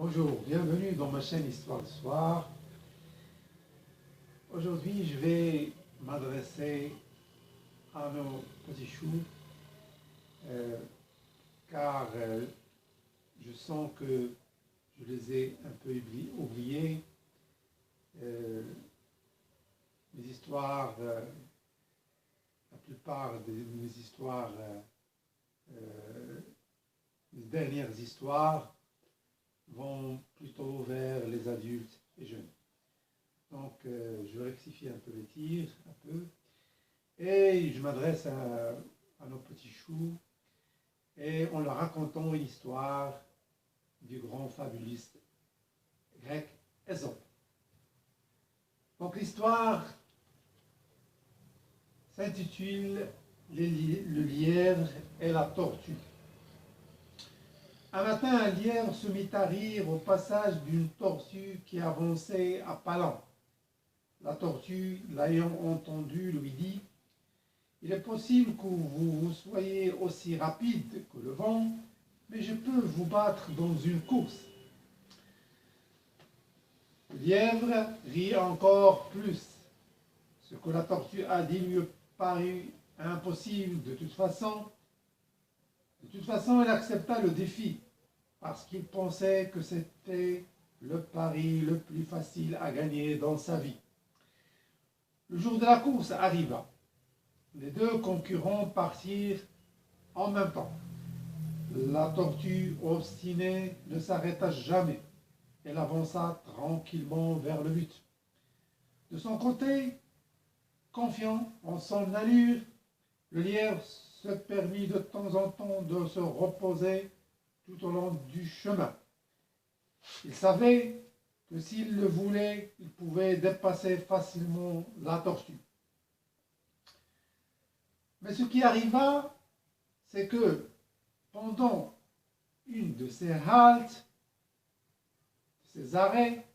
Bonjour, bienvenue dans ma chaîne Histoire du Soir. Aujourd'hui, je vais m'adresser à nos petits choux, car je sens que je les ai un peu oubliés. Mes histoires, la plupart de mes histoires, les dernières histoires, vont plutôt vers les adultes et jeunes. Donc, je rectifie un peu les tirs, un peu, et je m'adresse à nos petits choux, et en leur racontant une histoire du grand fabuliste grec Ésope. Donc, l'histoire s'intitule Le lièvre et la tortue. Un matin, un lièvre se mit à rire au passage d'une tortue qui avançait à pas lents. La tortue, l'ayant entendu, lui dit « Il est possible que vous soyez aussi rapide que le vent, mais je peux vous battre dans une course. » Le lièvre rit encore plus. Ce que la tortue a dit lui parut impossible de toute façon. De toute façon, il accepta le défi, parce qu'il pensait que c'était le pari le plus facile à gagner dans sa vie. Le jour de la course arriva. Les deux concurrents partirent en même temps. La tortue obstinée ne s'arrêta jamais. Elle avança tranquillement vers le but. De son côté, confiant en son allure, le lièvre se permit de temps en temps de se reposer tout au long du chemin. Il savait que s'il le voulait, il pouvait dépasser facilement la tortue. Mais ce qui arriva, c'est que pendant une de ces haltes, ces arrêts,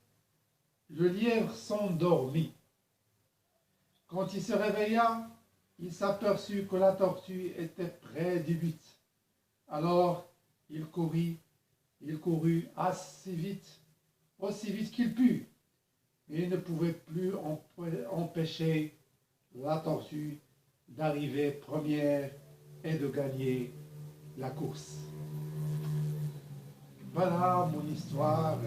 le lièvre s'endormit. Quand il se réveilla, il s'aperçut que la tortue était près du but. Alors, il courut assez vite, aussi vite qu'il put, mais il ne pouvait plus empêcher la tortue d'arriver première et de gagner la course. Voilà mon histoire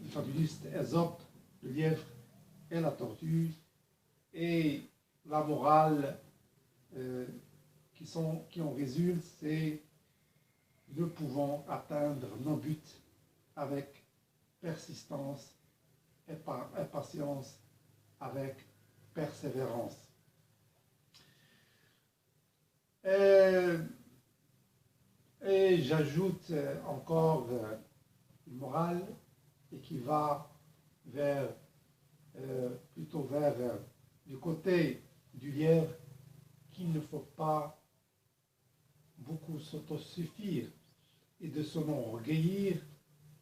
du fabuliste Ésope, le lièvre et la tortue, et la morale qui en résulte, c'est nous pouvons atteindre nos buts avec persistance et patience, avec persévérance. Et j'ajoute encore une morale et qui va plutôt vers du côté du lièvre, qu'il ne faut pas beaucoup s'autosuffire et de s'enorgueillir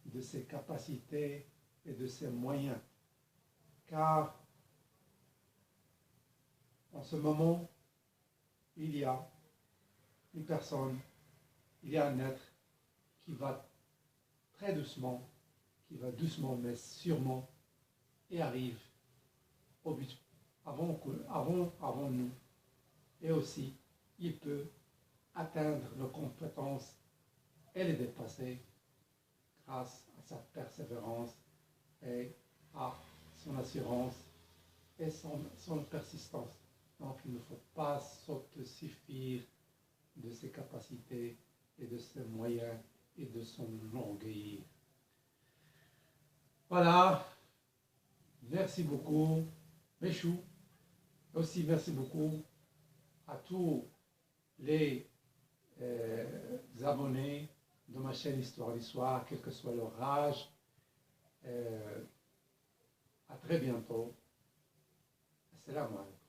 de ses capacités et de ses moyens. Car en ce moment, il y a une personne, il y a un être qui va très doucement, qui va doucement mais sûrement et arrive au but avant nous. Et aussi, il peut atteindre nos compétences et les dépasser grâce à sa persévérance et à son assurance et son persistance. Donc il ne faut pas s'autosuffire de ses capacités et de ses moyens et de son orgueil. Voilà, merci beaucoup mes choux. Aussi merci beaucoup à tous les abonnés de ma chaîne Histoire du Soir, quel que soit leur âge. À très bientôt. Assalamu alaikum.